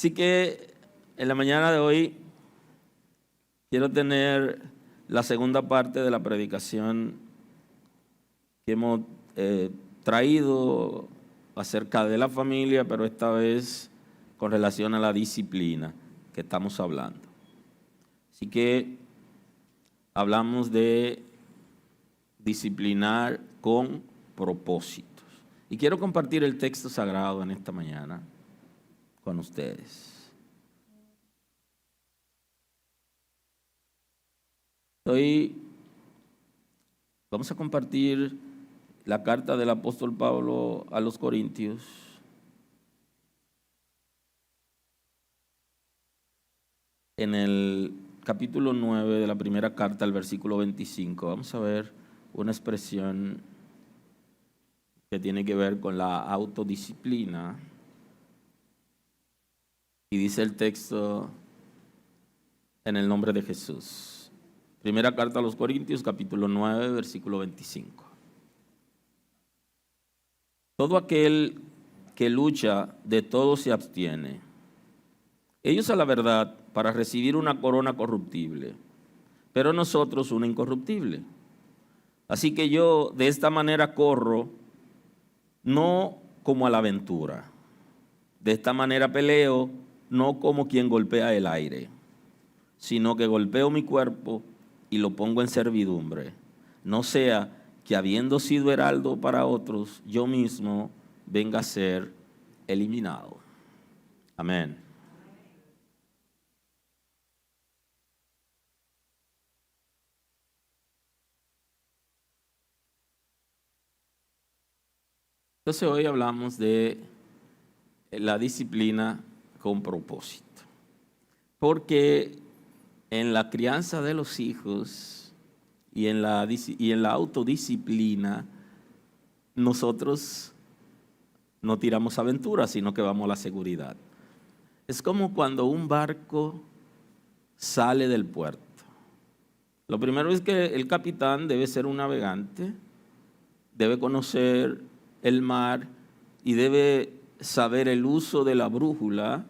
Así que en la mañana de hoy quiero tener la segunda parte de la predicación que hemos traído acerca de la familia, pero esta vez con relación a la disciplina que estamos hablando. Así que hablamos de disciplinar con propósitos. Y quiero compartir el texto sagrado en esta mañana con ustedes. Vamos a compartir la carta del apóstol Pablo a los Corintios. En el capítulo 9 de la primera carta, el versículo 25, vamos a ver una expresión que tiene que ver con la autodisciplina. Y dice el texto en el nombre de Jesús. Primera carta a los Corintios, capítulo 9, versículo 25. Todo aquel que lucha, de todo se abstiene. Ellos a la verdad para recibir una corona corruptible, pero nosotros una incorruptible. Así que yo de esta manera corro, no como a la aventura. De esta manera peleo, no como quien golpea el aire, sino que golpeo mi cuerpo y lo pongo en servidumbre. No sea que habiendo sido heraldo para otros, yo mismo venga a ser eliminado. Amén. Entonces hoy hablamos de la disciplina con propósito. Porque en la crianza de los hijos y en la autodisciplina, nosotros no tiramos aventuras, sino que vamos a la seguridad. Es como cuando un barco sale del puerto. Lo primero es que el capitán debe ser un navegante, debe conocer el mar y debe saber el uso de la brújula,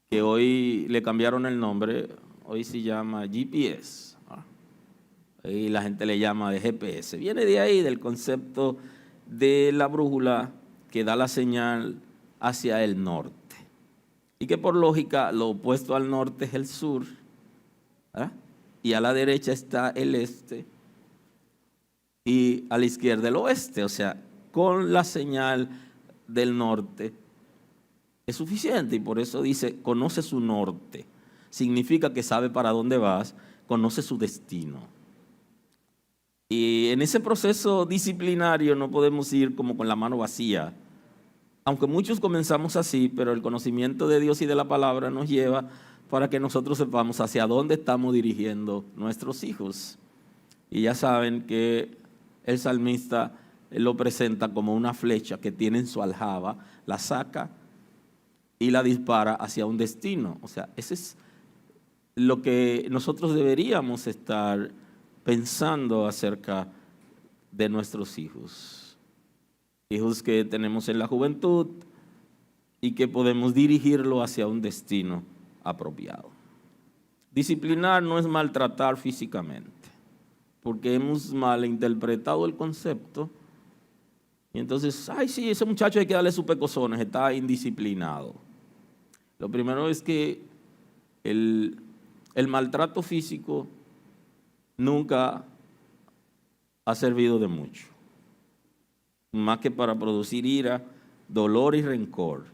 que hoy le cambiaron el nombre, hoy se llama GPS, y la gente le llama de GPS. Viene de ahí, del concepto de la brújula que da la señal hacia el norte. Y que por lógica lo opuesto al norte es el sur, y a la derecha está el este, y a la izquierda el oeste. O sea, con la señal del norte es suficiente, y por eso dice, conoce su norte. Significa que sabe para dónde vas, conoce su destino. Y en ese proceso disciplinario no podemos ir como con la mano vacía. Aunque muchos comenzamos así, pero el conocimiento de Dios y de la palabra nos lleva para que nosotros sepamos hacia dónde estamos dirigiendo nuestros hijos. Y ya saben que el salmista lo presenta como una flecha que tiene en su aljaba, la saca y la dispara hacia un destino. O sea, ese es lo que nosotros deberíamos estar pensando acerca de nuestros hijos. Hijos que tenemos en la juventud y que podemos dirigirlo hacia un destino apropiado. Disciplinar no es maltratar físicamente, porque hemos malinterpretado el concepto. Y entonces, ay, sí, ese muchacho hay que darle sus pecosones, está indisciplinado. Lo primero es que el maltrato físico nunca ha servido de mucho, más que para producir ira, dolor y rencor,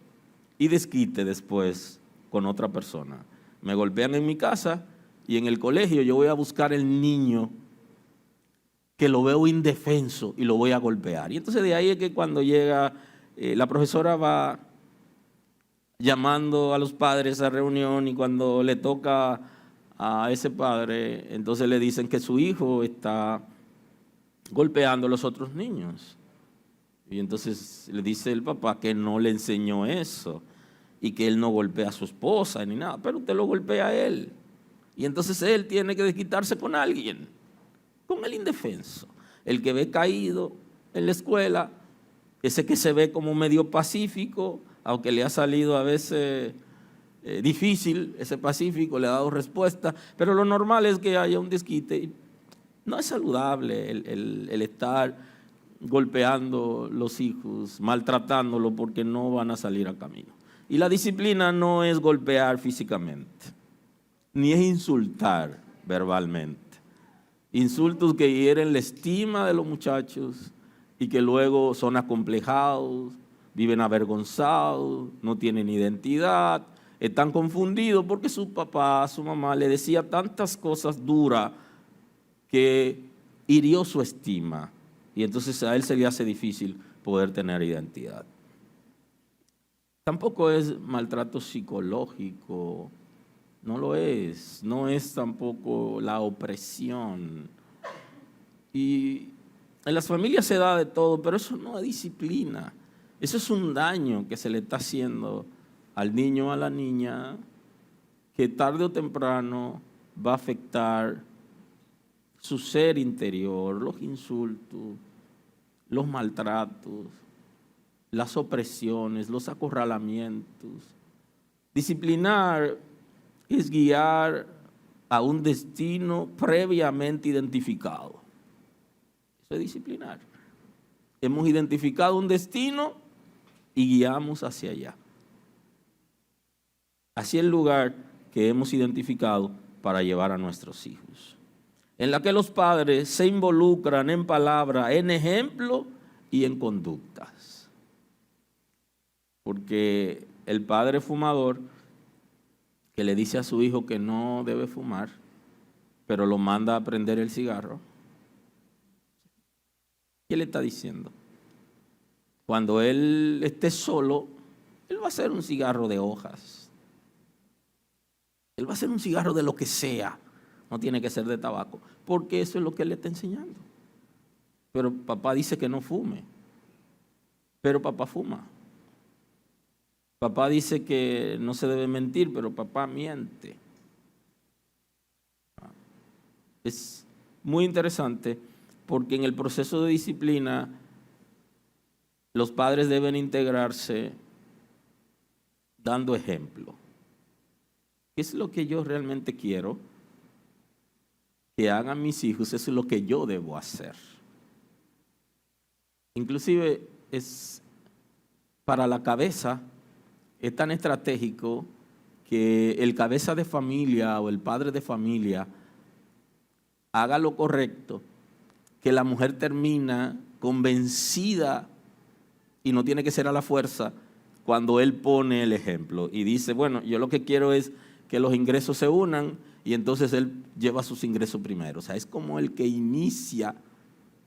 y desquite después con otra persona. Me golpean en mi casa y en el colegio yo voy a buscar el niño que lo veo indefenso y lo voy a golpear. Y entonces de ahí es que cuando llega, la profesora va llamando a los padres a reunión, y cuando le toca a ese padre, entonces le dicen que su hijo está golpeando a los otros niños. Y entonces le dice el papá que no le enseñó eso y que él no golpea a su esposa ni nada, pero usted lo golpea a él. Y entonces él tiene que desquitarse con alguien, con el indefenso, el que ve caído en la escuela, ese que se ve como medio pacífico, aunque le ha salido a veces difícil ese pacífico, le ha dado respuesta, pero lo normal es que haya un desquite. No es saludable el estar golpeando los hijos, maltratándolos porque no van a salir a camino. Y la disciplina no es golpear físicamente, ni es insultar verbalmente. Insultos que hieren la estima de los muchachos y que luego son acomplejados, viven avergonzados, no tienen identidad, están confundidos porque su papá, su mamá le decía tantas cosas duras que hirió su estima, y entonces a él se le hace difícil poder tener identidad. Tampoco es maltrato psicológico, no lo es, no es tampoco la opresión. Y en las familias se da de todo, pero eso no es disciplina. Eso es un daño que se le está haciendo al niño o a la niña, que tarde o temprano va a afectar su ser interior, los insultos, los maltratos, las opresiones, los acorralamientos. Disciplinar es guiar a un destino previamente identificado. Eso es disciplinar. Hemos identificado un destino y guiamos hacia allá, hacia el lugar que hemos identificado para llevar a nuestros hijos, en la que los padres se involucran en palabra, en ejemplo y en conductas. Porque el padre fumador que le dice a su hijo que no debe fumar, pero lo manda a prender el cigarro, ¿qué le está diciendo? Cuando él esté solo, él va a hacer un cigarro de hojas. Él va a hacer un cigarro de lo que sea. No tiene que ser de tabaco, porque eso es lo que él le está enseñando. Pero papá dice que no fume, pero papá fuma. Papá dice que no se debe mentir, pero papá miente. Es muy interesante porque en el proceso de disciplina los padres deben integrarse dando ejemplo. ¿Qué es lo que yo realmente quiero que hagan mis hijos? Eso es lo que yo debo hacer. Inclusive es para la cabeza, es tan estratégico que el cabeza de familia o el padre de familia haga lo correcto, que la mujer termina convencida, y no tiene que ser a la fuerza, cuando él pone el ejemplo y dice, bueno, yo lo que quiero es que los ingresos se unan, y entonces él lleva sus ingresos primero. O sea, es como el que inicia,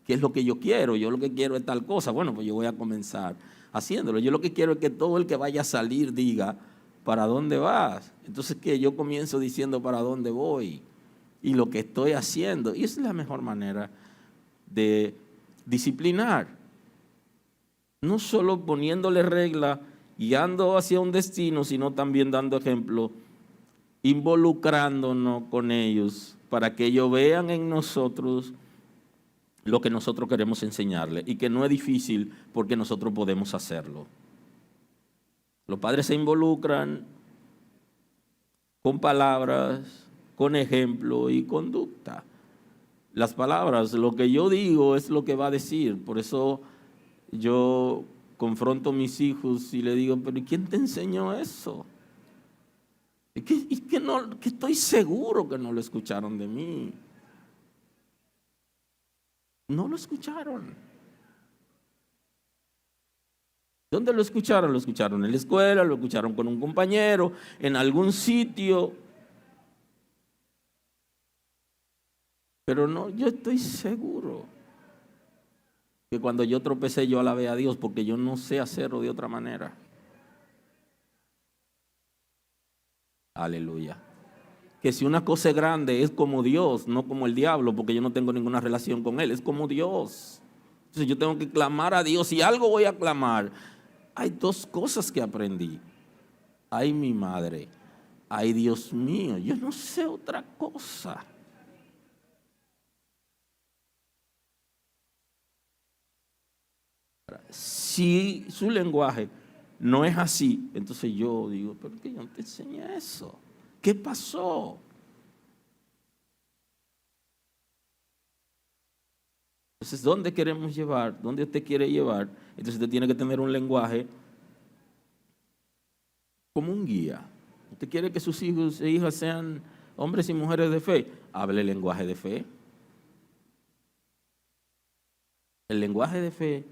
¿qué es lo que yo quiero? Yo lo que quiero es tal cosa. Bueno, pues yo voy a comenzar haciéndolo. Yo lo que quiero es que todo el que vaya a salir diga, ¿para dónde vas? Entonces, ¿qué? Yo comienzo diciendo para dónde voy y lo que estoy haciendo. Y esa es la mejor manera de disciplinar. No solo poniéndole regla, guiando hacia un destino, sino también dando ejemplo, involucrándonos con ellos para que ellos vean en nosotros lo que nosotros queremos enseñarles y que no es difícil porque nosotros podemos hacerlo. Los padres se involucran con palabras, con ejemplo y conducta. Las palabras, lo que yo digo es lo que va a decir. Por eso yo confronto a mis hijos y le digo, pero ¿quién te enseñó eso? Que estoy seguro que no lo escucharon de mí. No lo escucharon. ¿Dónde lo escucharon? Lo escucharon en la escuela, lo escucharon con un compañero, en algún sitio. Pero no, yo estoy seguro que cuando yo tropecé yo alabé a Dios porque yo no sé hacerlo de otra manera. Aleluya. Que si una cosa es grande es como Dios, no como el diablo, porque yo no tengo ninguna relación con él, es como Dios. Entonces yo tengo que clamar a Dios. Si algo voy a clamar, hay dos cosas que aprendí. Ay, mi madre, ay, Dios mío, yo no sé otra cosa. Si su lenguaje no es así, entonces yo digo, ¿pero qué yo no te enseñé eso? ¿Qué pasó? Entonces, ¿dónde queremos llevar? ¿Dónde usted quiere llevar? Entonces usted tiene que tener un lenguaje como un guía. ¿Usted quiere que sus hijos e hijas sean hombres y mujeres de fe? Hable el lenguaje de fe. El lenguaje de fe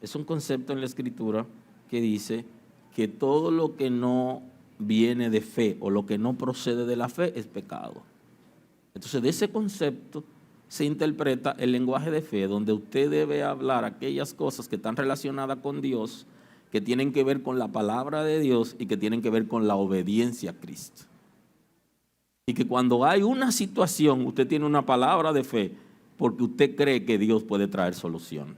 es un concepto en la Escritura que dice que todo lo que no viene de fe o lo que no procede de la fe es pecado. Entonces, de ese concepto se interpreta el lenguaje de fe, donde usted debe hablar aquellas cosas que están relacionadas con Dios, que tienen que ver con la palabra de Dios y que tienen que ver con la obediencia a Cristo. Y que cuando hay una situación, usted tiene una palabra de fe porque usted cree que Dios puede traer solución.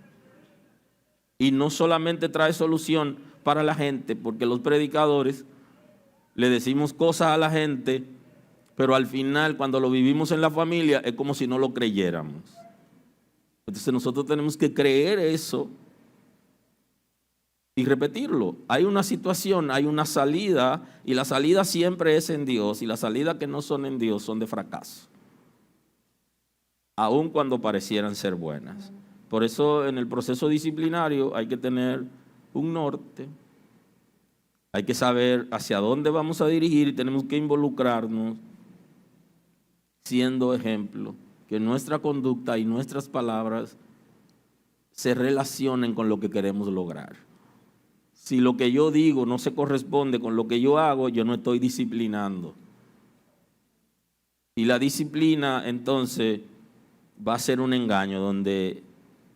Y no solamente trae solución para la gente, porque los predicadores le decimos cosas a la gente, pero al final cuando lo vivimos en la familia es como si no lo creyéramos. Entonces nosotros tenemos que creer eso y repetirlo. Hay una situación, hay una salida, y la salida siempre es en Dios, y las salidas que no son en Dios son de fracaso, aun cuando parecieran ser buenas. Por eso en el proceso disciplinario hay que tener un norte, hay que saber hacia dónde vamos a dirigir y tenemos que involucrarnos siendo ejemplo, que nuestra conducta y nuestras palabras se relacionen con lo que queremos lograr. Si lo que yo digo no se corresponde con lo que yo hago, yo no estoy disciplinando. Y la disciplina entonces va a ser un engaño donde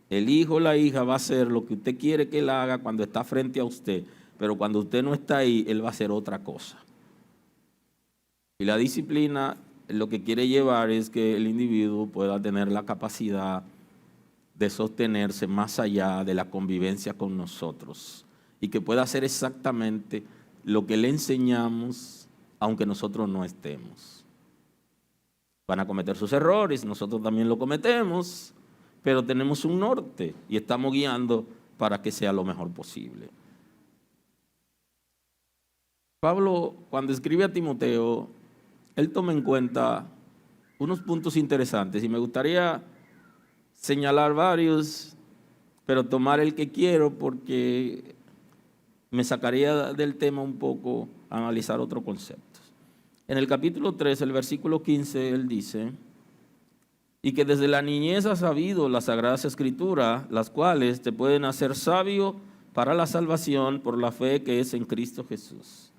el hijo o la hija va a hacer lo que usted quiere que él haga cuando está frente a usted, pero cuando usted no está ahí, él va a hacer otra cosa. Y la disciplina lo que quiere llevar es que el individuo pueda tener la capacidad de sostenerse más allá de la convivencia con nosotros y que pueda hacer exactamente lo que le enseñamos, aunque nosotros no estemos. Van a cometer sus errores, nosotros también lo cometemos, pero tenemos un norte y estamos guiando para que sea lo mejor posible. Pablo, cuando escribe a Timoteo, él toma en cuenta unos puntos interesantes y me gustaría señalar varios, pero tomar el que quiero porque me sacaría del tema un poco a analizar otros conceptos. En el capítulo 3, el versículo 15, él dice: y que desde la niñez has sabido las sagradas escrituras, las cuales te pueden hacer sabio para la salvación por la fe que es en Cristo Jesús.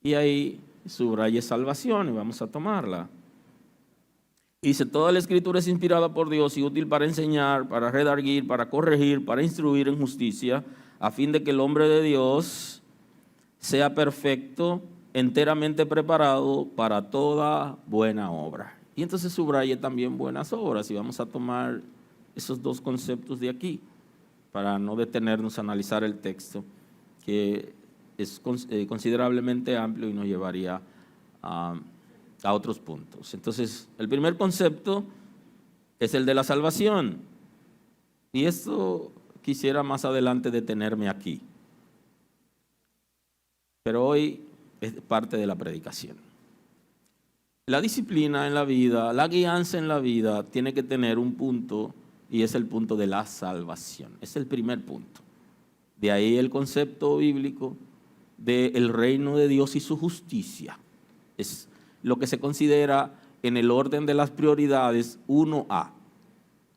Y ahí subraya salvación y vamos a tomarla. Y dice: toda la escritura es inspirada por Dios y útil para enseñar, para redarguir, para corregir, para instruir en justicia, a fin de que el hombre de Dios sea perfecto, enteramente preparado para toda buena obra. Y entonces subraye también buenas obras, y vamos a tomar esos dos conceptos de aquí, para no detenernos a analizar el texto, que es considerablemente amplio y nos llevaría a otros puntos. Entonces, el primer concepto es el de la salvación, y esto quisiera más adelante detenerme aquí, pero hoy es parte de la predicación. La disciplina en la vida, la guianza en la vida tiene que tener un punto, y es el punto de la salvación. Es el primer punto. De ahí el concepto bíblico del reino de Dios y su justicia. Es lo que se considera en el orden de las prioridades 1A.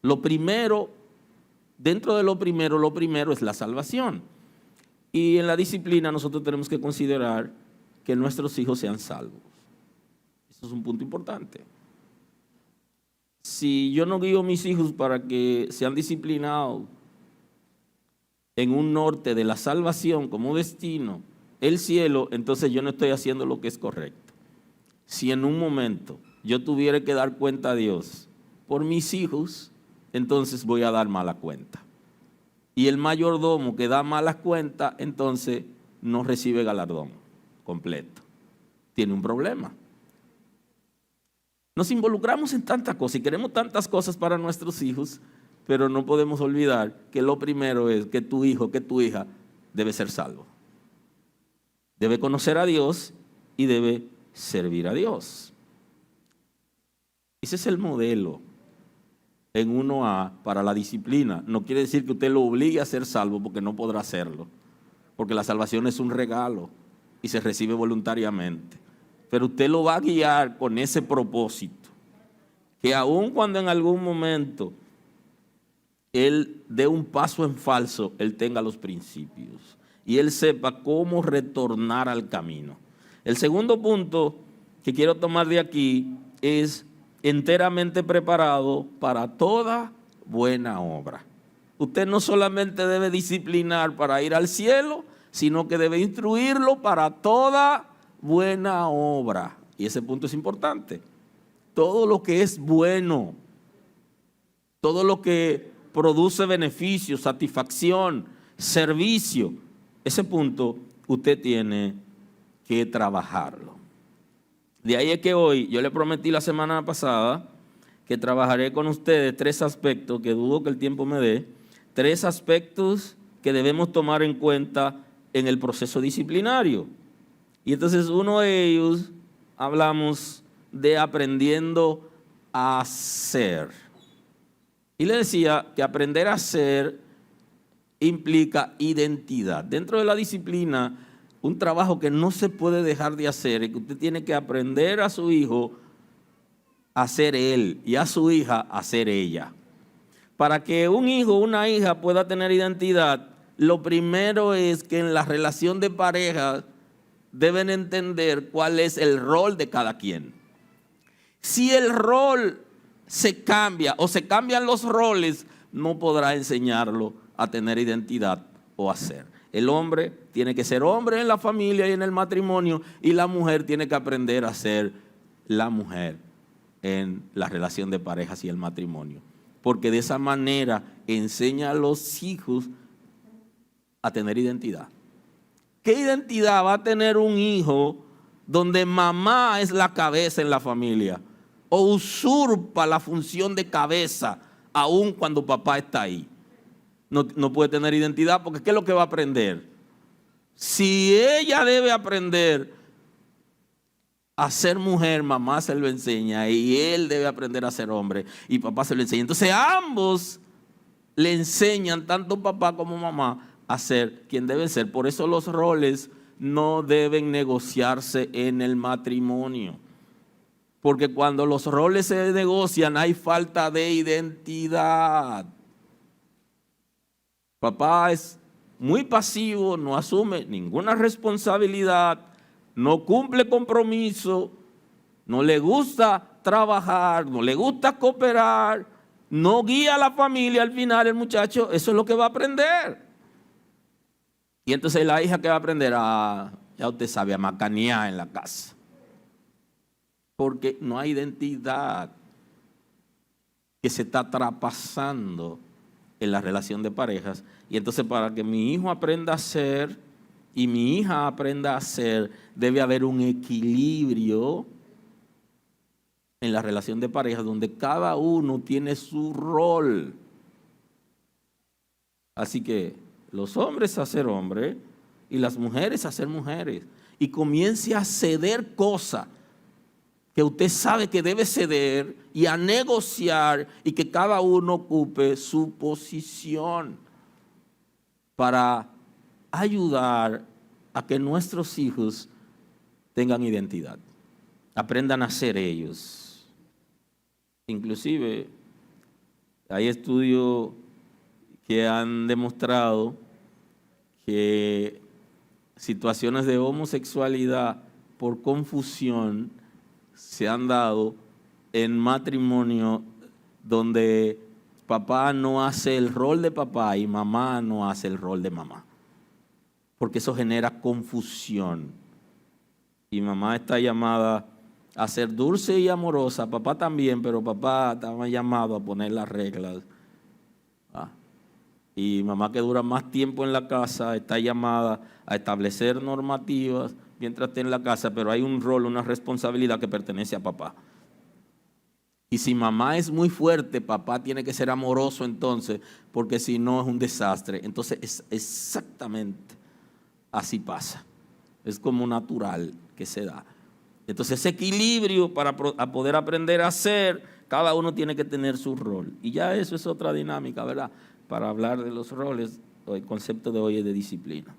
Lo primero, dentro de lo primero es la salvación. Y en la disciplina nosotros tenemos que considerar que nuestros hijos sean salvos. Eso es un punto importante. Si yo no guío a mis hijos para que sean disciplinados en un norte de la salvación como destino, el cielo, entonces yo no estoy haciendo lo que es correcto. Si en un momento yo tuviera que dar cuenta a Dios por mis hijos, entonces voy a dar mala cuenta. Y el mayordomo que da malas cuentas, entonces no recibe galardón completo. Tiene un problema. Nos involucramos en tantas cosas y queremos tantas cosas para nuestros hijos, pero no podemos olvidar que lo primero es que tu hijo, que tu hija debe ser salvo. Debe conocer a Dios y debe servir a Dios. Ese es el modelo en 1A para la disciplina. No quiere decir que usted lo obligue a ser salvo, porque no podrá hacerlo, porque la salvación es un regalo y se recibe voluntariamente. Pero usted lo va a guiar con ese propósito, que aun cuando en algún momento él dé un paso en falso, él tenga los principios y él sepa cómo retornar al camino. El segundo punto que quiero tomar de aquí es enteramente preparado para toda buena obra. Usted no solamente debe disciplinar para ir al cielo, sino que debe instruirlo para toda buena obra. Y ese punto es importante. Todo lo que es bueno, todo lo que produce beneficio, satisfacción, servicio, ese punto usted tiene que trabajarlo. De ahí es que hoy, yo le prometí la semana pasada que trabajaré con ustedes 3 aspectos, que dudo que el tiempo me dé, 3 aspectos que debemos tomar en cuenta en el proceso disciplinario. Y entonces uno de ellos hablamos de aprendiendo a ser. Y le decía que aprender a ser implica identidad. Dentro de la disciplina, un trabajo que no se puede dejar de hacer es que usted tiene que aprender a su hijo a ser él y a su hija a ser ella. Para que un hijo o una hija pueda tener identidad, lo primero es que en la relación de pareja deben entender cuál es el rol de cada quien. Si el rol se cambia o se cambian los roles, no podrá enseñarlo a tener identidad o a ser. El hombre tiene que ser hombre en la familia y en el matrimonio, y la mujer tiene que aprender a ser la mujer en la relación de parejas y el matrimonio. Porque de esa manera enseña a los hijos a tener identidad. ¿Qué identidad va a tener un hijo donde mamá es la cabeza en la familia o usurpa la función de cabeza aun cuando papá está ahí? No puede tener identidad, porque ¿qué es lo que va a aprender? Si ella debe aprender a ser mujer, mamá se lo enseña, y él debe aprender a ser hombre y papá se lo enseña. Entonces ambos le enseñan, tanto papá como mamá, a ser quien debe ser. Por eso los roles no deben negociarse en el matrimonio, porque cuando los roles se negocian hay falta de identidad. Papá es muy pasivo, no asume ninguna responsabilidad, no cumple compromiso, no le gusta trabajar, no le gusta cooperar, no guía a la familia. Al final el muchacho, eso es lo que va a aprender. Y entonces la hija, ¿qué va a aprender? A Ya usted sabe, a macanear en la casa. Porque no hay identidad que se está traspasando en la relación de parejas. Y entonces para que mi hijo aprenda a ser y mi hija aprenda a ser, debe haber un equilibrio en la relación de parejas donde cada uno tiene su rol. Así que los hombres a ser hombres y las mujeres a ser mujeres. Y comience a ceder cosas que usted sabe que debe ceder y a negociar y que cada uno ocupe su posición para ayudar a que nuestros hijos tengan identidad, aprendan a ser ellos. Inclusive hay estudios que han demostrado que situaciones de homosexualidad por confusión se han dado en matrimonio donde papá no hace el rol de papá y mamá no hace el rol de mamá, porque eso genera confusión. Y mamá está llamada a ser dulce y amorosa, papá también, pero papá está llamado a poner las reglas. Y mamá, que dura más tiempo en la casa, está llamada a establecer normativas mientras esté en la casa, pero hay un rol, una responsabilidad que pertenece a papá. Y si mamá es muy fuerte, papá tiene que ser amoroso entonces, porque si no es un desastre. Entonces es exactamente así pasa. Es como natural que se da. Entonces ese equilibrio para poder aprender a ser, cada uno tiene que tener su rol. Y ya eso es otra dinámica, ¿verdad? Para hablar de los roles, el concepto de hoy es de disciplina.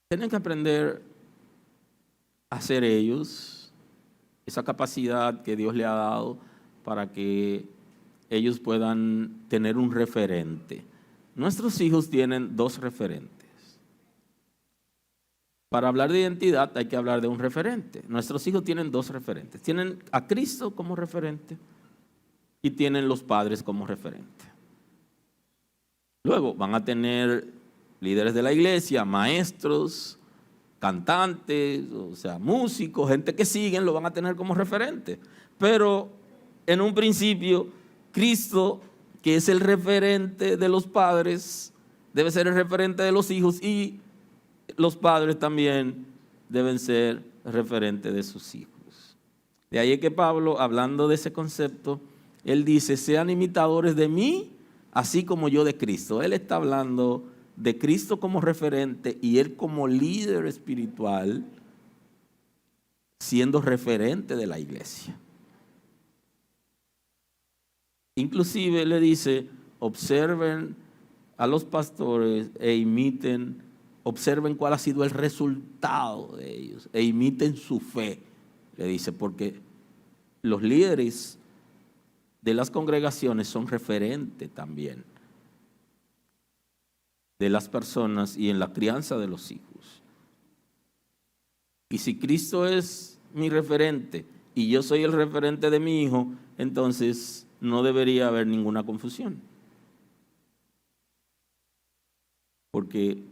Tienen que aprender a ser ellos, esa capacidad que Dios le ha dado para que ellos puedan tener un referente. Nuestros hijos tienen dos referentes. Para hablar de identidad hay que hablar de un referente. Nuestros hijos tienen dos referentes. Tienen a Cristo como referente y tienen los padres como referente. Luego van a tener líderes de la iglesia, maestros, cantantes, o sea, músicos, gente que siguen, lo van a tener como referente. Pero en un principio, Cristo, que es el referente de los padres, debe ser el referente de los hijos, y los padres también deben ser referentes de sus hijos. De ahí es que Pablo, hablando de ese concepto, él dice: sean imitadores de mí, así como yo de Cristo. Él está hablando de Cristo como referente y él como líder espiritual, siendo referente de la iglesia. Inclusive le dice: observen a los pastores e imiten, observen cuál ha sido el resultado de ellos e imiten su fe. Le dice, porque los líderes de las congregaciones son referentes también de las personas y en la crianza de los hijos. Y si Cristo es mi referente y yo soy el referente de mi hijo, entonces no debería haber ninguna confusión. Porque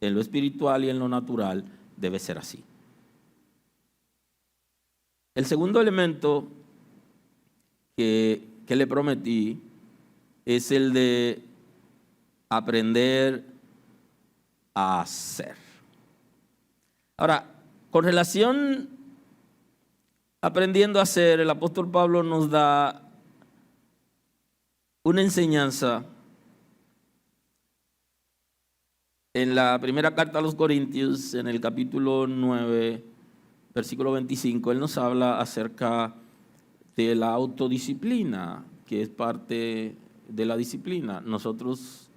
en lo espiritual y en lo natural debe ser así. El segundo elemento que le prometí es el de aprender a hacer. Ahora, con relación aprendiendo a hacer, el apóstol Pablo nos da una enseñanza en la primera carta a los Corintios, en el capítulo 9, versículo 25. Él nos habla acerca de la autodisciplina, que es parte de la disciplina. Nosotros,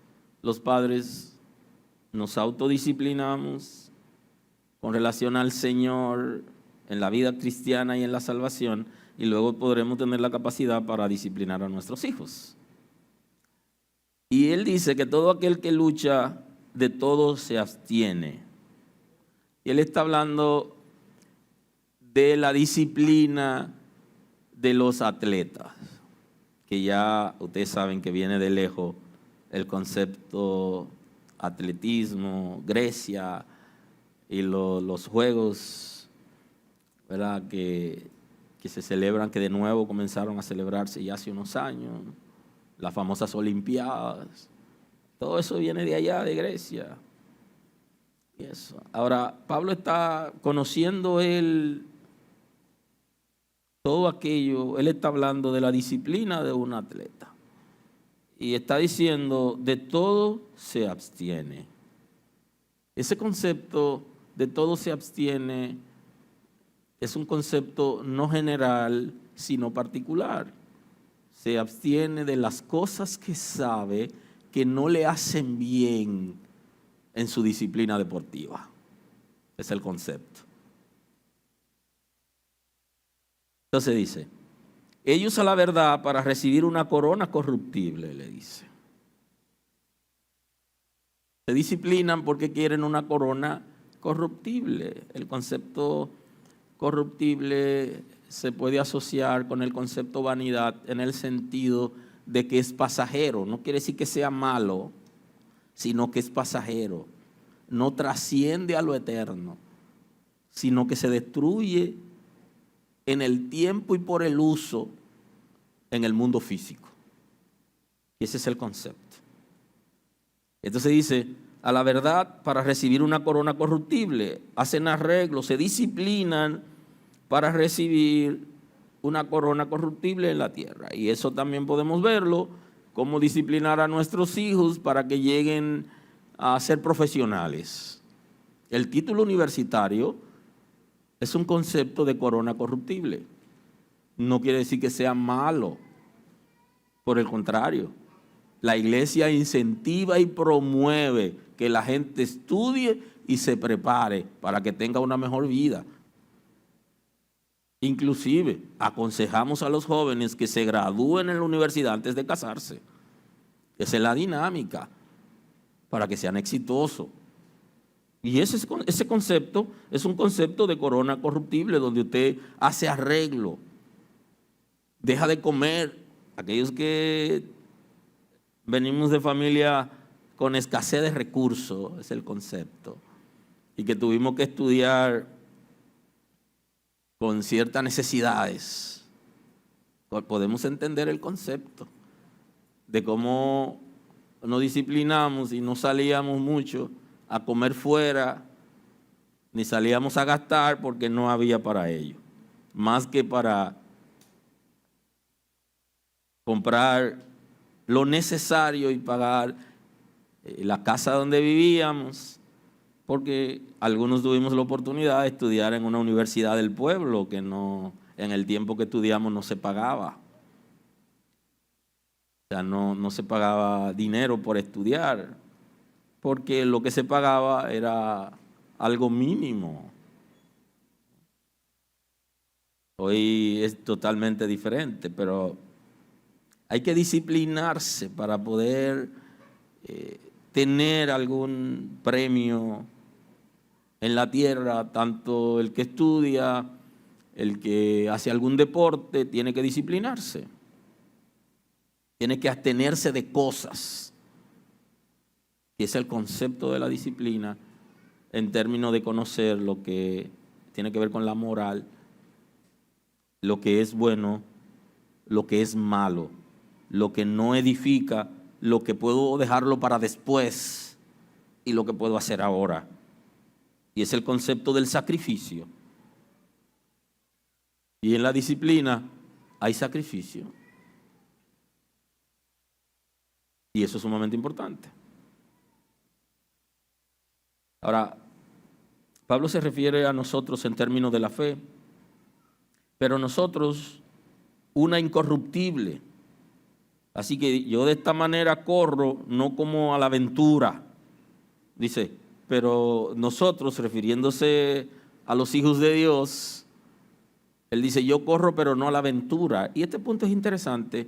los padres, nos autodisciplinamos con relación al Señor en la vida cristiana y en la salvación, y luego podremos tener la capacidad para disciplinar a nuestros hijos. Y él dice que todo aquel que lucha, de todo se abstiene. Y él está hablando de la disciplina de los atletas, que ya ustedes saben que viene de lejos el concepto atletismo, Grecia y los juegos, ¿verdad?, que se celebran, que de nuevo comenzaron a celebrarse ya hace unos años, las famosas Olimpiadas. Todo eso viene de allá, de Grecia. Y eso. Ahora, Pablo está conociendo todo aquello, él está hablando de la disciplina de un atleta. Y está diciendo, de todo se abstiene. Ese concepto de todo se abstiene es un concepto no general, sino particular. Se abstiene de las cosas que sabe que no le hacen bien en su disciplina deportiva. Es el concepto. Entonces dice, ellos a la verdad para recibir una corona corruptible, le dice. Se disciplinan porque quieren una corona corruptible. El concepto corruptible se puede asociar con el concepto vanidad en el sentido de que es pasajero. No quiere decir que sea malo, sino que es pasajero. No trasciende a lo eterno, sino que se destruye en el tiempo y por el uso en el mundo físico. Y ese es el concepto. Entonces dice, a la verdad para recibir una corona corruptible, hacen arreglos, se disciplinan para recibir una corona corruptible en la tierra. Y eso también podemos verlo, cómo disciplinar a nuestros hijos para que lleguen a ser profesionales. El título universitario es un concepto de corona corruptible. No quiere decir que sea malo. Por el contrario, la iglesia incentiva y promueve que la gente estudie y se prepare para que tenga una mejor vida. Inclusive, aconsejamos a los jóvenes que se gradúen en la universidad antes de casarse. Esa es la dinámica para que sean exitosos. Y ese concepto es un concepto de corona corruptible, donde usted hace arreglo, deja de comer. Aquellos que venimos de familia con escasez de recursos, es el concepto, y que tuvimos que estudiar con ciertas necesidades, podemos entender el concepto de cómo nos disciplinamos y no salíamos mucho a comer fuera, ni salíamos a gastar porque no había para ello, más que para comprar lo necesario y pagar la casa donde vivíamos, porque algunos tuvimos la oportunidad de estudiar en una universidad del pueblo que no, en el tiempo que estudiamos no se pagaba. O sea, no se pagaba dinero por estudiar, porque lo que se pagaba era algo mínimo. Hoy es totalmente diferente, pero hay que disciplinarse para poder tener algún premio en la tierra. Tanto el que estudia, el que hace algún deporte, tiene que disciplinarse. Tiene que abstenerse de cosas. Y ese es el concepto de la disciplina en términos de conocer lo que tiene que ver con la moral, lo que es bueno, lo que es malo, lo que no edifica, lo que puedo dejarlo para después y lo que puedo hacer ahora. Y es el concepto del sacrificio. Y en la disciplina hay sacrificio. Y eso es sumamente importante. Ahora, Pablo se refiere a nosotros en términos de la fe, pero nosotros una incorruptible. Así que yo de esta manera corro, no como a la aventura. Dice, pero nosotros, refiriéndose a los hijos de Dios, él dice, yo corro pero no a la aventura. Y este punto es interesante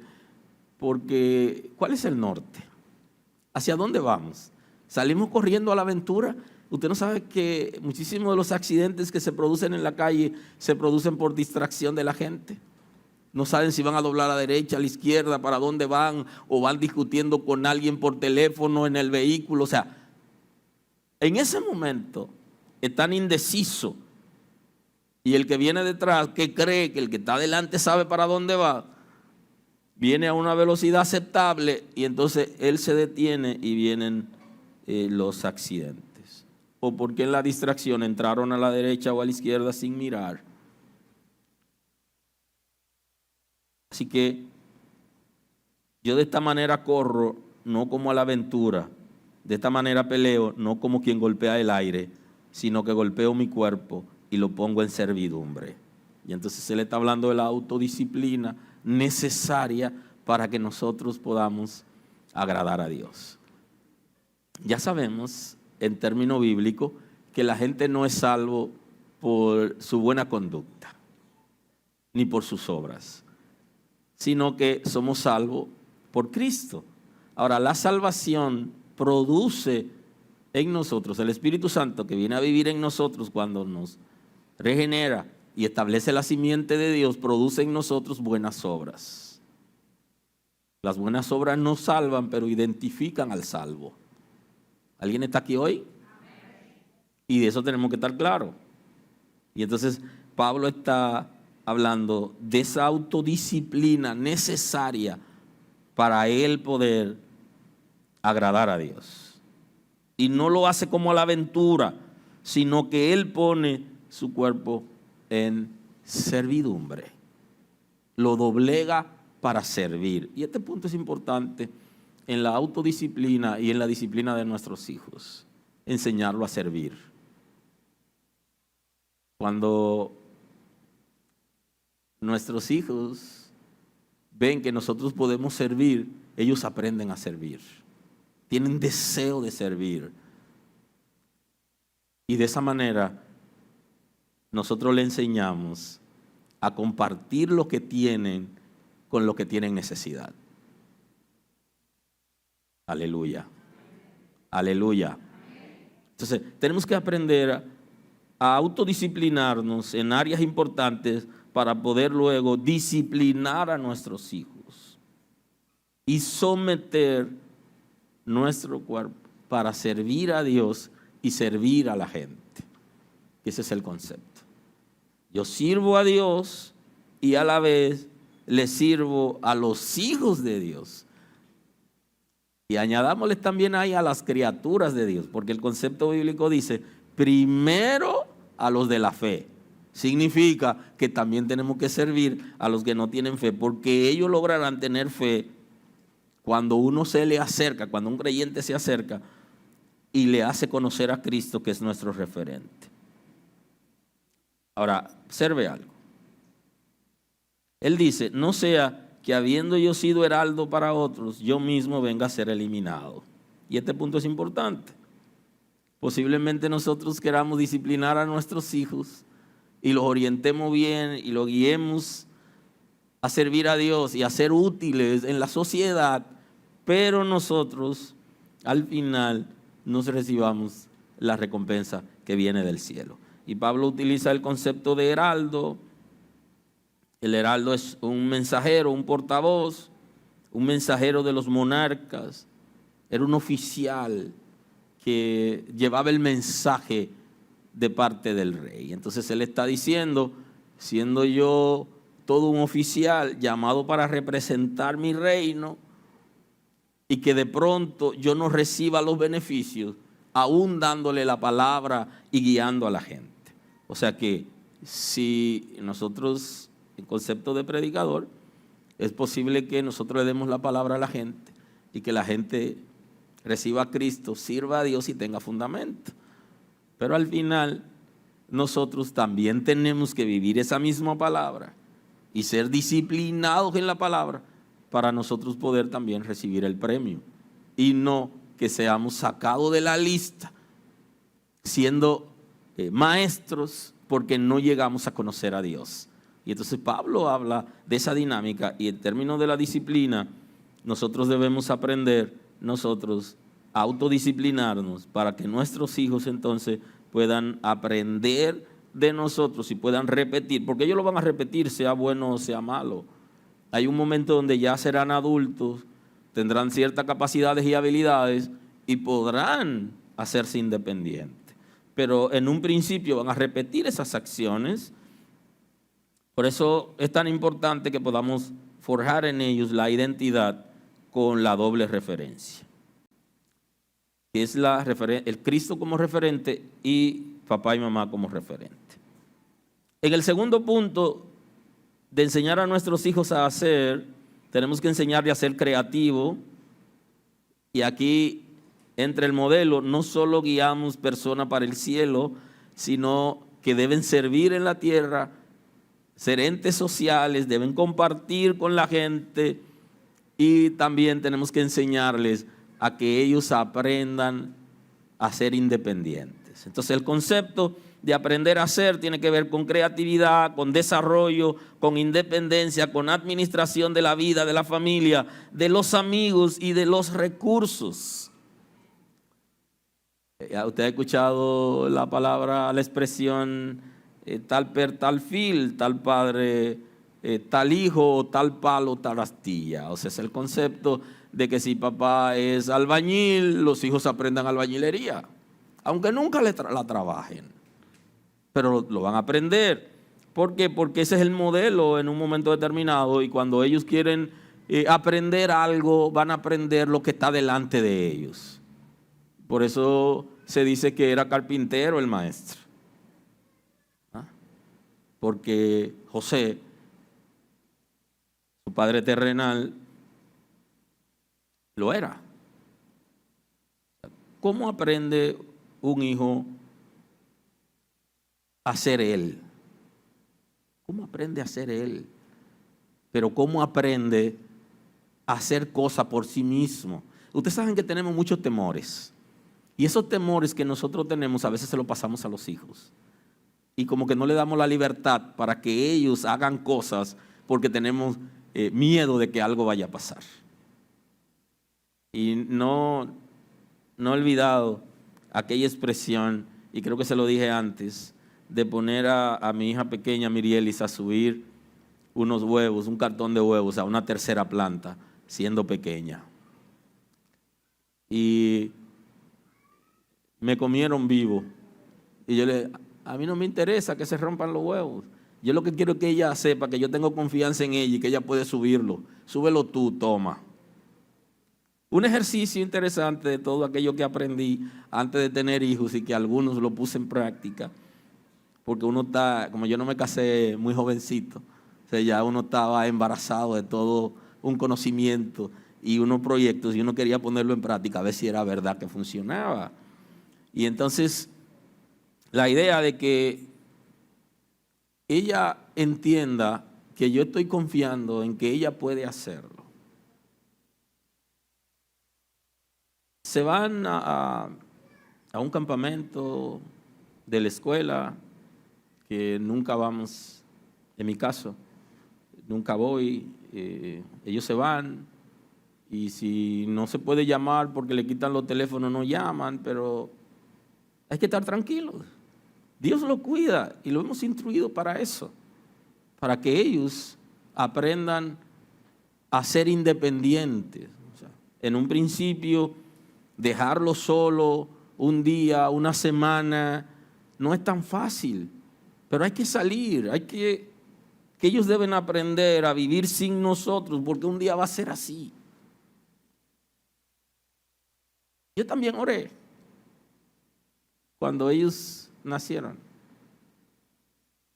porque ¿cuál es el norte? ¿Hacia dónde vamos? ¿Salimos corriendo a la aventura? Usted no sabe que muchísimos de los accidentes que se producen en la calle se producen por distracción de la gente. No saben si van a doblar a la derecha, a la izquierda, para dónde van, o van discutiendo con alguien por teléfono en el vehículo. O sea, En ese momento es tan indeciso, y el que viene detrás, que cree que el que está adelante sabe para dónde va, viene a una velocidad aceptable y entonces él se detiene y vienen los accidentes. O porque en la distracción entraron a la derecha o a la izquierda sin mirar. Así que yo de esta manera corro, no como a la aventura. De esta manera peleo, no como quien golpea el aire, sino que golpeo mi cuerpo y lo pongo en servidumbre. Y entonces se le está hablando de la autodisciplina necesaria para que nosotros podamos agradar a Dios. Ya sabemos, en término bíblico, que la gente no es salvo por su buena conducta, ni por sus obras, sino que somos salvos por Cristo. Ahora, la salvación produce en nosotros, el Espíritu Santo que viene a vivir en nosotros cuando nos regenera y establece la simiente de Dios, produce en nosotros buenas obras. Las buenas obras no salvan, pero identifican al salvo. ¿Alguien está aquí hoy? Y de eso tenemos que estar claros. Y entonces Pablo está hablando de esa autodisciplina necesaria para él poder agradar a Dios. Y no lo hace como a la aventura, sino que él pone su cuerpo en servidumbre. Lo doblega para servir. Y este punto es importante en la autodisciplina y en la disciplina de nuestros hijos. Enseñarlo a servir. Cuando nuestros hijos ven que nosotros podemos servir, ellos aprenden a servir. Tienen deseo de servir. Y de esa manera nosotros le enseñamos a compartir lo que tienen con lo que tienen necesidad. Aleluya. Aleluya. Entonces, tenemos que aprender a autodisciplinarnos en áreas importantes para poder luego disciplinar a nuestros hijos y someter nuestro cuerpo para servir a Dios y servir a la gente. Ese es el concepto. Yo sirvo a Dios y a la vez le sirvo a los hijos de Dios. Y añadámosle también ahí a las criaturas de Dios, porque el concepto bíblico dice, primero a los de la fe. Significa que también tenemos que servir a los que no tienen fe, porque ellos lograrán tener fe cuando uno se le acerca, cuando un creyente se acerca y le hace conocer a Cristo, que es nuestro referente. Ahora, observe algo. Él dice, no sea que habiendo yo sido heraldo para otros, yo mismo venga a ser eliminado. Y este punto es importante. Posiblemente nosotros queramos disciplinar a nuestros hijos y los orientemos bien y los guiemos a servir a Dios y a ser útiles en la sociedad, pero nosotros al final no recibamos la recompensa que viene del cielo. Y Pablo utiliza el concepto de heraldo. El heraldo es un mensajero, un portavoz, un mensajero de los monarcas. Era un oficial que llevaba el mensaje de parte del rey. Entonces él está diciendo, siendo yo todo un oficial llamado para representar mi reino, y que de pronto yo no reciba los beneficios, aún dándole la palabra y guiando a la gente. O sea que si nosotros, en concepto de predicador, es posible que nosotros le demos la palabra a la gente y que la gente reciba a Cristo, sirva a Dios y tenga fundamento. Pero al final nosotros también tenemos que vivir esa misma palabra y ser disciplinados en la palabra para nosotros poder también recibir el premio. Y no que seamos sacados de la lista siendo maestros porque no llegamos a conocer a Dios. Y entonces Pablo habla de esa dinámica y en términos de la disciplina, nosotros debemos aprender nosotros a autodisciplinarnos para que nuestros hijos entonces puedan aprender de nosotros y puedan repetir, porque ellos lo van a repetir, sea bueno o sea malo. Hay un momento donde ya serán adultos, tendrán ciertas capacidades y habilidades y podrán hacerse independiente. Pero en un principio van a repetir esas acciones. Por eso es tan importante que podamos forjar en ellos la identidad con la doble referencia. Que es el Cristo como referente y papá y mamá como referente. En el segundo punto de enseñar a nuestros hijos a hacer, tenemos que enseñarle a ser creativo. Y aquí entre el modelo, no solo guiamos personas para el cielo, sino que deben servir en la tierra, ser entes sociales, deben compartir con la gente y también tenemos que enseñarles a que ellos aprendan a ser independientes. Entonces el concepto de aprender a hacer tiene que ver con creatividad, con desarrollo, con independencia, con administración de la vida, de la familia, de los amigos y de los recursos. Usted ha escuchado la palabra, la expresión tal per tal fil, tal padre, tal hijo, tal palo, tal astilla. O sea, es el concepto de que si papá es albañil, los hijos aprendan albañilería, aunque nunca la trabajen, pero lo van a aprender. ¿Por qué? Porque ese es el modelo en un momento determinado y cuando ellos quieren aprender algo, van a aprender lo que está delante de ellos. Por eso se dice que era carpintero el maestro. Porque José, su padre terrenal, lo era. ¿Cómo aprende un hijo a ser él? ¿Cómo aprende a ser él? Pero ¿cómo aprende a hacer cosas por sí mismo? Ustedes saben que tenemos muchos temores. Y esos temores que nosotros tenemos a veces se los pasamos a los hijos. Y como que no le damos la libertad para que ellos hagan cosas porque tenemos miedo de que algo vaya a pasar. Y no he olvidado aquella expresión, y creo que se lo dije antes, de poner a mi hija pequeña, Mirielis, a subir unos huevos, un cartón de huevos a una tercera planta, siendo pequeña. Y me comieron vivo. Y yo a mí no me interesa que se rompan los huevos. Yo lo que quiero es que ella sepa que yo tengo confianza en ella y que ella puede subirlo. Súbelo tú, toma. Un ejercicio interesante de todo aquello que aprendí antes de tener hijos y que algunos lo puse en práctica, porque uno está, como yo no me casé muy jovencito, o sea, ya uno estaba embarazado de todo un conocimiento y unos proyectos y uno quería ponerlo en práctica a ver si era verdad que funcionaba. Y entonces la idea de que ella entienda que yo estoy confiando en que ella puede hacerlo. Se van a un campamento de la escuela que nunca vamos, en mi caso, nunca voy, ellos se van y si no se puede llamar porque le quitan los teléfonos no llaman, pero hay que estar tranquilos. Dios lo cuida y lo hemos instruido para eso, para que ellos aprendan a ser independientes. O sea, en un principio, dejarlo solo un día, una semana, no es tan fácil, pero hay que salir, que ellos deben aprender a vivir sin nosotros, porque un día va a ser así. Yo también oré cuando ellos nacieron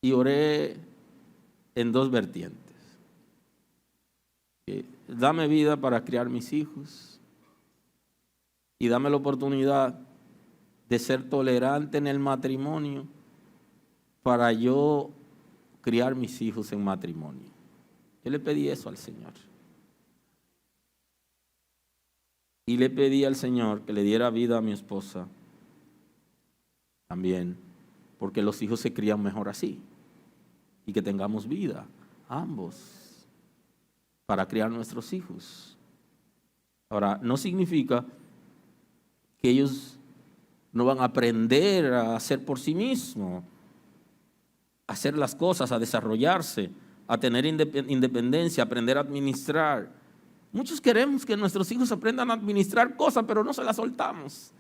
y oré en dos vertientes. Dame vida para criar mis hijos y dame la oportunidad de ser tolerante en el matrimonio para yo criar mis hijos en matrimonio. Yo le pedí eso al Señor. Y le pedí al Señor que le diera vida a mi esposa también, porque los hijos se crían mejor así. Y que tengamos vida, ambos, para criar nuestros hijos. Ahora, no significa que ellos no van a aprender a hacer por sí mismos, a hacer las cosas, a desarrollarse, a tener independencia, a aprender a administrar. Muchos queremos que nuestros hijos aprendan a administrar cosas, pero no se las soltamos.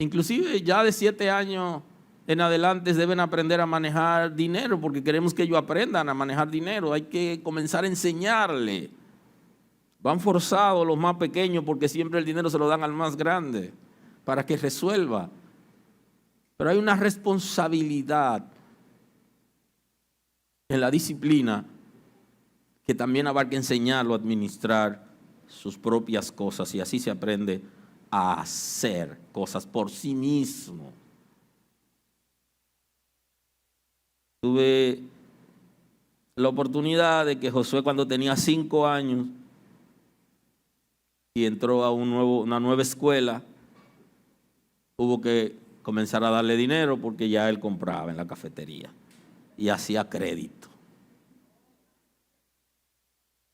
Inclusive ya de 7 años en adelante deben aprender a manejar dinero, porque queremos que ellos aprendan a manejar dinero. Hay que comenzar a enseñarle. Van forzados los más pequeños porque siempre el dinero se lo dan al más grande para que resuelva. Pero hay una responsabilidad en la disciplina que también abarca enseñarlo a administrar sus propias cosas, y así se aprende a hacer cosas por sí mismo. Tuve la oportunidad de que Josué, cuando tenía 5 años y entró a una nueva escuela, hubo que comenzar a darle dinero porque ya él compraba en la cafetería y hacía crédito.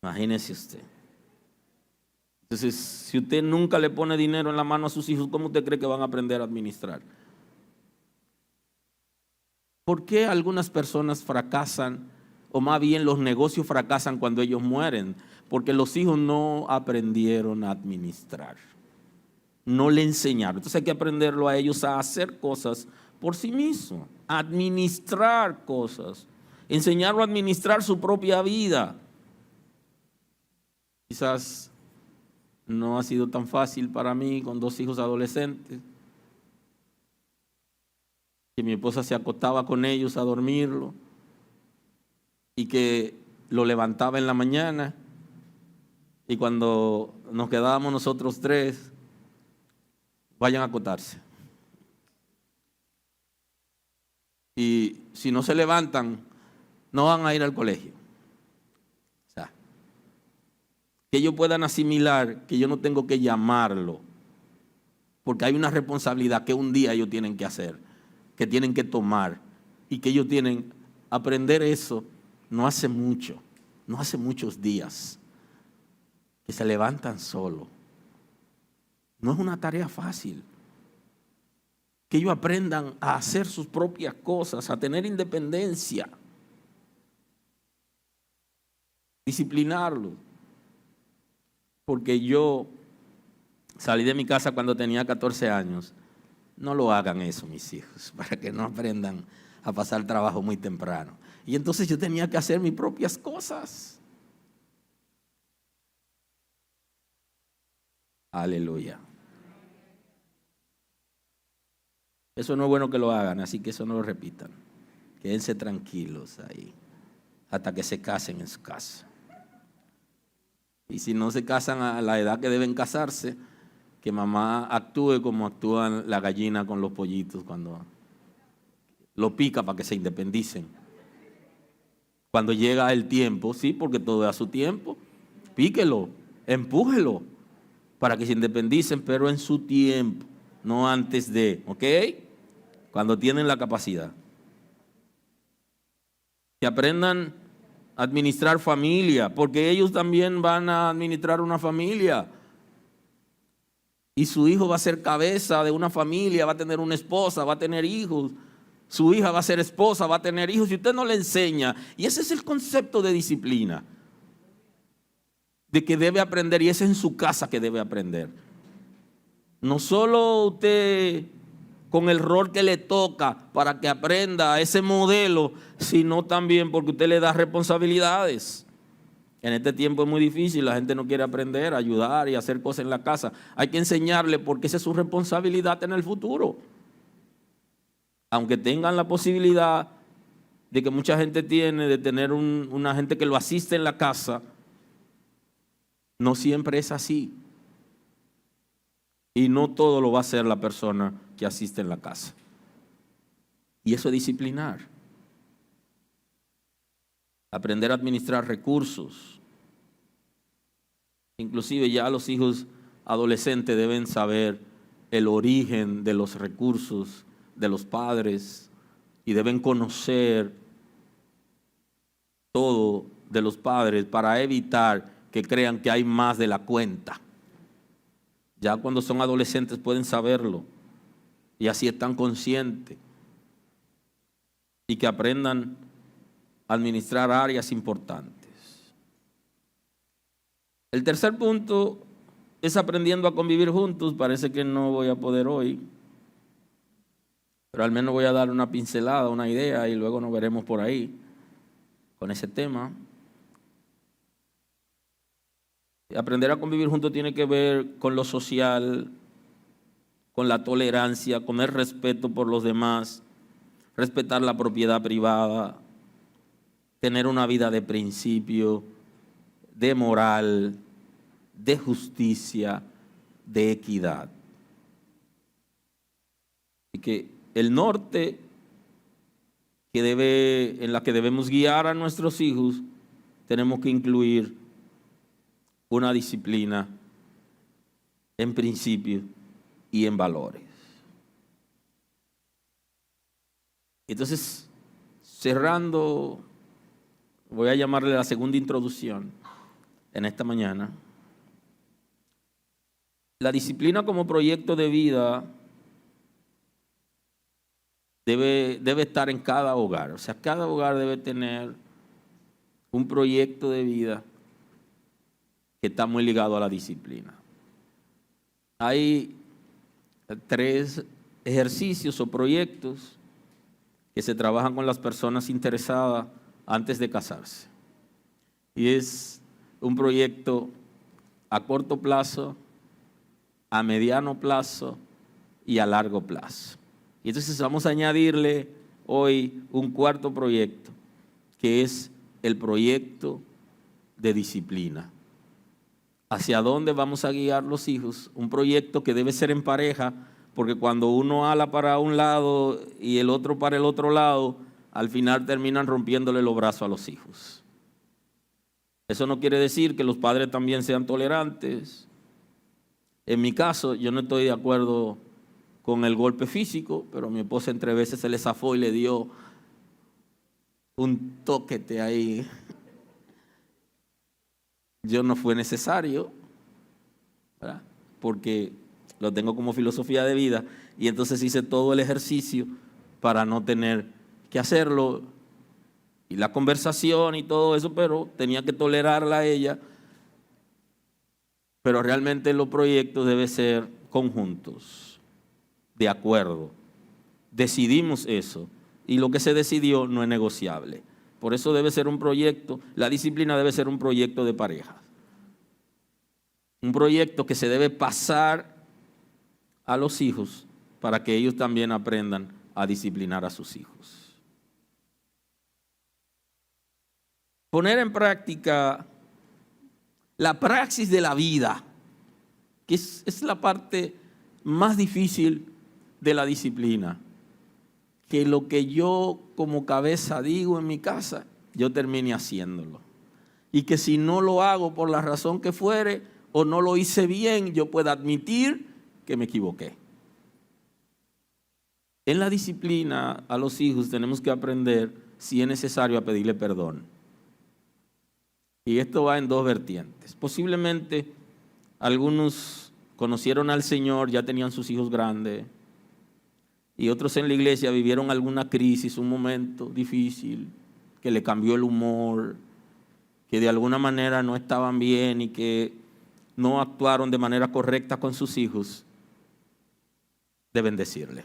Imagínese usted. Entonces, si usted nunca le pone dinero en la mano a sus hijos, ¿cómo usted cree que van a aprender a administrar? ¿Por qué algunas personas fracasan, o más bien los negocios fracasan cuando ellos mueren? Porque los hijos no aprendieron a administrar, no le enseñaron. Entonces hay que aprenderlo a ellos a hacer cosas por sí mismos, a administrar cosas, enseñarlo a administrar su propia vida. Quizás no ha sido tan fácil para mí con 2 hijos adolescentes, que mi esposa se acostaba con ellos a dormirlo y que lo levantaba en la mañana, y cuando nos quedábamos nosotros 3, vayan a acostarse. Y si no se levantan, no van a ir al colegio. O sea, que ellos puedan asimilar que yo no tengo que llamarlo, porque hay una responsabilidad que un día ellos tienen que hacer, que tienen que tomar, y que ellos tienen que aprender eso. No hace mucho, no hace muchos días que se levantan solo. No es una tarea fácil. Que ellos aprendan a hacer sus propias cosas, a tener independencia. Disciplinarlos. Porque yo salí de mi casa cuando tenía 14 años. No lo hagan eso, mis hijos, para que no aprendan a pasar trabajo muy temprano. Y entonces yo tenía que hacer mis propias cosas. Aleluya. Eso no es bueno que lo hagan, así que eso no lo repitan. Quédense tranquilos ahí, hasta que se casen en su casa. Y si no se casan a la edad que deben casarse, que mamá actúe como actúa la gallina con los pollitos cuando lo pica para que se independicen. Cuando llega el tiempo, sí, porque todo es a su tiempo, píquelo, empújelo para que se independicen, pero en su tiempo, no antes de, ¿ok? Cuando tienen la capacidad. Que aprendan a administrar familia, porque ellos también van a administrar una familia. Y su hijo va a ser cabeza de una familia, va a tener una esposa, va a tener hijos. Su hija va a ser esposa, va a tener hijos. Y usted no le enseña. Y ese es el concepto de disciplina. De que debe aprender, y es en su casa que debe aprender. No solo usted con el rol que le toca para que aprenda ese modelo, sino también porque usted le da responsabilidades. En este tiempo es muy difícil, la gente no quiere aprender, ayudar y hacer cosas en la casa. Hay que enseñarle porque esa es su responsabilidad en el futuro. Aunque tengan la posibilidad de que mucha gente tiene, de tener una gente que lo asiste en la casa, no siempre es así. Y no todo lo va a hacer la persona que asiste en la casa. Y eso es disciplinar. Aprender a administrar recursos. Inclusive ya los hijos adolescentes deben saber el origen de los recursos de los padres y deben conocer todo de los padres para evitar que crean que hay más de la cuenta. Ya cuando son adolescentes pueden saberlo y así están conscientes, y que aprendan a administrar áreas importantes. El tercer punto es aprendiendo a convivir juntos. Parece que no voy a poder hoy, pero al menos voy a dar una pincelada, una idea, y luego nos veremos por ahí con ese tema. Aprender a convivir juntos tiene que ver con lo social, con la tolerancia, con el respeto por los demás, respetar la propiedad privada, tener una vida de principio, de moral, de justicia, de equidad. Y que el norte en la que debemos guiar a nuestros hijos, tenemos que incluir una disciplina en principios y en valores. Entonces, cerrando, voy a llamarle la segunda introducción en esta mañana. La disciplina como proyecto de vida debe estar en cada hogar. O sea, cada hogar debe tener un proyecto de vida que está muy ligado a la disciplina. Hay 3 ejercicios o proyectos que se trabajan con las personas interesadas antes de casarse. Y es un proyecto a corto plazo, a mediano plazo y a largo plazo. Y entonces vamos a añadirle hoy un 4º proyecto, que es el proyecto de disciplina. ¿Hacia dónde vamos a guiar los hijos? Un proyecto que debe ser en pareja, porque cuando uno ala para un lado y el otro para el otro lado, al final terminan rompiéndole los brazos a los hijos. Eso no quiere decir que los padres también sean tolerantes. En mi caso, yo no estoy de acuerdo con el golpe físico, pero mi esposa entre veces se le zafó y le dio un toquete ahí. Yo no fue necesario, ¿verdad? Porque lo tengo como filosofía de vida, y entonces hice todo el ejercicio para no tener que hacerlo, y la conversación y todo eso, pero tenía que tolerarla a ella. Pero realmente los proyectos deben ser conjuntos, de acuerdo. Decidimos eso, y lo que se decidió no es negociable. Por eso debe ser un proyecto, la disciplina debe ser un proyecto de pareja. Un proyecto que se debe pasar a los hijos para que ellos también aprendan a disciplinar a sus hijos. Poner en práctica la praxis de la vida, que es la parte más difícil de la disciplina. Que lo que yo como cabeza digo en mi casa, yo termine haciéndolo. Y que si no lo hago por la razón que fuere o no lo hice bien, yo pueda admitir que me equivoqué. En la disciplina a los hijos tenemos que aprender, si es necesario, a pedirle perdón. Y esto va en 2 vertientes. Posiblemente algunos conocieron al Señor, ya tenían sus hijos grandes, y otros en la iglesia vivieron alguna crisis, un momento difícil, que le cambió el humor, que de alguna manera no estaban bien y que no actuaron de manera correcta con sus hijos. Deben decirle.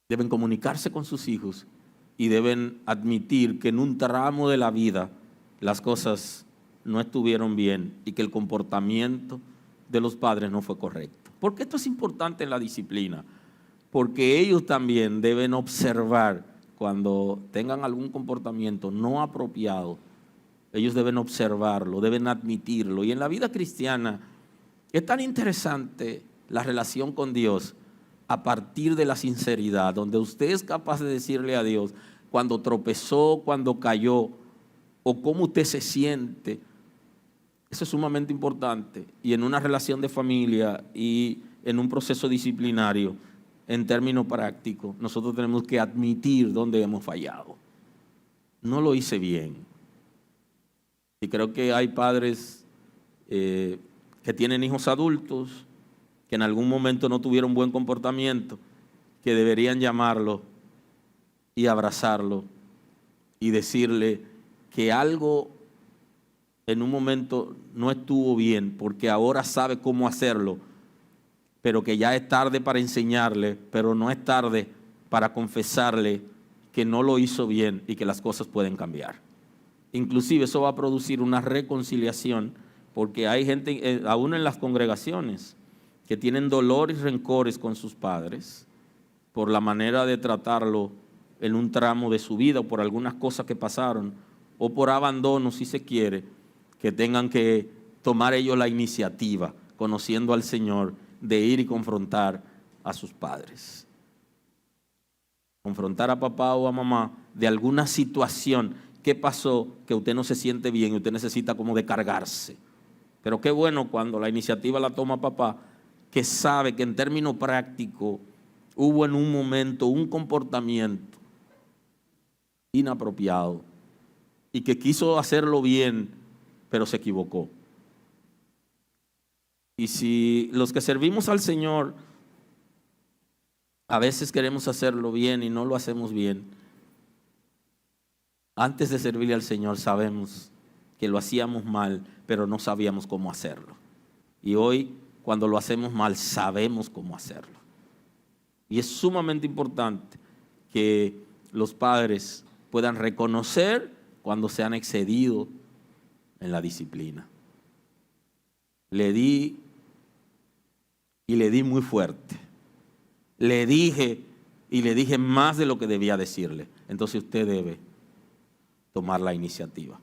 Deben comunicarse con sus hijos y deben admitir que en un tramo de la vida las cosas no estuvieron bien y que el comportamiento de los padres no fue correcto. ¿Por qué esto es importante en la disciplina? Porque ellos también deben observar cuando tengan algún comportamiento no apropiado. Ellos deben observarlo, deben admitirlo. Y en la vida cristiana es tan interesante la relación con Dios a partir de la sinceridad, donde usted es capaz de decirle a Dios cuando tropezó, cuando cayó, o cómo usted se siente. Eso es sumamente importante. Y en una relación de familia y en un proceso disciplinario, en términos prácticos, nosotros tenemos que admitir dónde hemos fallado. No lo hice bien. Y creo que hay padres que tienen hijos adultos que en algún momento no tuvieron buen comportamiento, que deberían llamarlo y abrazarlo y decirle que algo en un momento no estuvo bien, porque ahora sabe cómo hacerlo, pero que ya es tarde para enseñarle, pero no es tarde para confesarle que no lo hizo bien y que las cosas pueden cambiar. Inclusive eso va a producir una reconciliación, porque hay gente, aún en las congregaciones, que tienen dolor y rencores con sus padres por la manera de tratarlo en un tramo de su vida o por algunas cosas que pasaron o por abandono, si se quiere, que tengan que tomar ellos la iniciativa, conociendo al Señor, de ir y confrontar a sus padres. Confrontar a papá o a mamá de alguna situación. ¿Qué pasó? Que usted no se siente bien y usted necesita como descargarse. Pero qué bueno cuando la iniciativa la toma papá, que sabe que en términos prácticos hubo en un momento un comportamiento inapropiado y que quiso hacerlo bien, pero se equivocó. Y si los que servimos al Señor a veces queremos hacerlo bien y no lo hacemos bien, antes de servirle al Señor sabemos que lo hacíamos mal, pero no sabíamos cómo hacerlo. Y hoy, cuando lo hacemos mal, sabemos cómo hacerlo. Y es sumamente importante que los padres puedan reconocer cuando se han excedido en la disciplina. Le di muy fuerte. Le dije más de lo que debía decirle. Entonces usted debe tomar la iniciativa.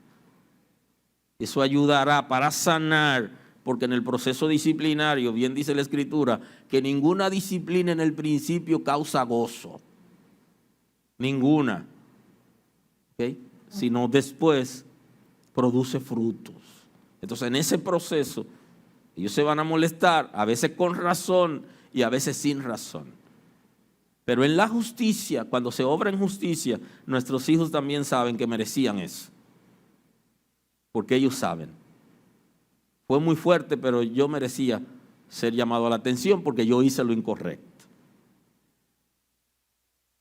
Eso ayudará para sanar, porque en el proceso disciplinario, bien dice la Escritura, que ninguna disciplina en el principio causa gozo. Ninguna. ¿Okay? Sino después produce frutos. Entonces en ese proceso ellos se van a molestar, a veces con razón y a veces sin razón. Pero en la justicia, cuando se obra en justicia, nuestros hijos también saben que merecían eso. Porque ellos saben. Fue muy fuerte, pero yo merecía ser llamado a la atención porque yo hice lo incorrecto.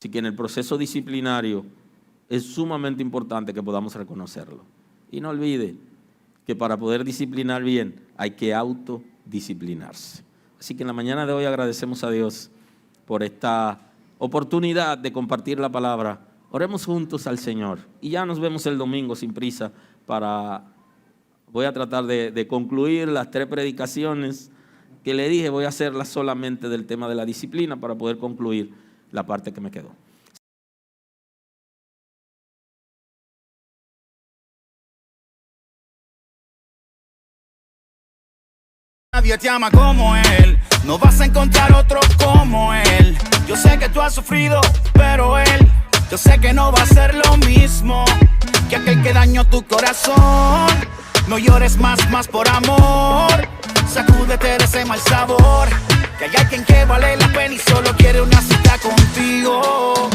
Así que en el proceso disciplinario es sumamente importante que podamos reconocerlo. Y no olvide que para poder disciplinar bien hay que autodisciplinarse. Así que en la mañana de hoy agradecemos a Dios por esta oportunidad de compartir la palabra. Oremos juntos al Señor y ya nos vemos el domingo sin prisa voy a tratar de concluir las 3 predicaciones que le dije. Voy a hacerlas solamente del tema de la disciplina para poder concluir la parte que me quedó. Nadie te ama como él, no vas a encontrar otro como él. Yo sé que tú has sufrido, pero él, yo sé que no va a ser lo mismo que aquel que dañó tu corazón. No llores más por amor, sacúdete de ese mal sabor, que hay alguien que vale la pena y solo quiere una cita contigo.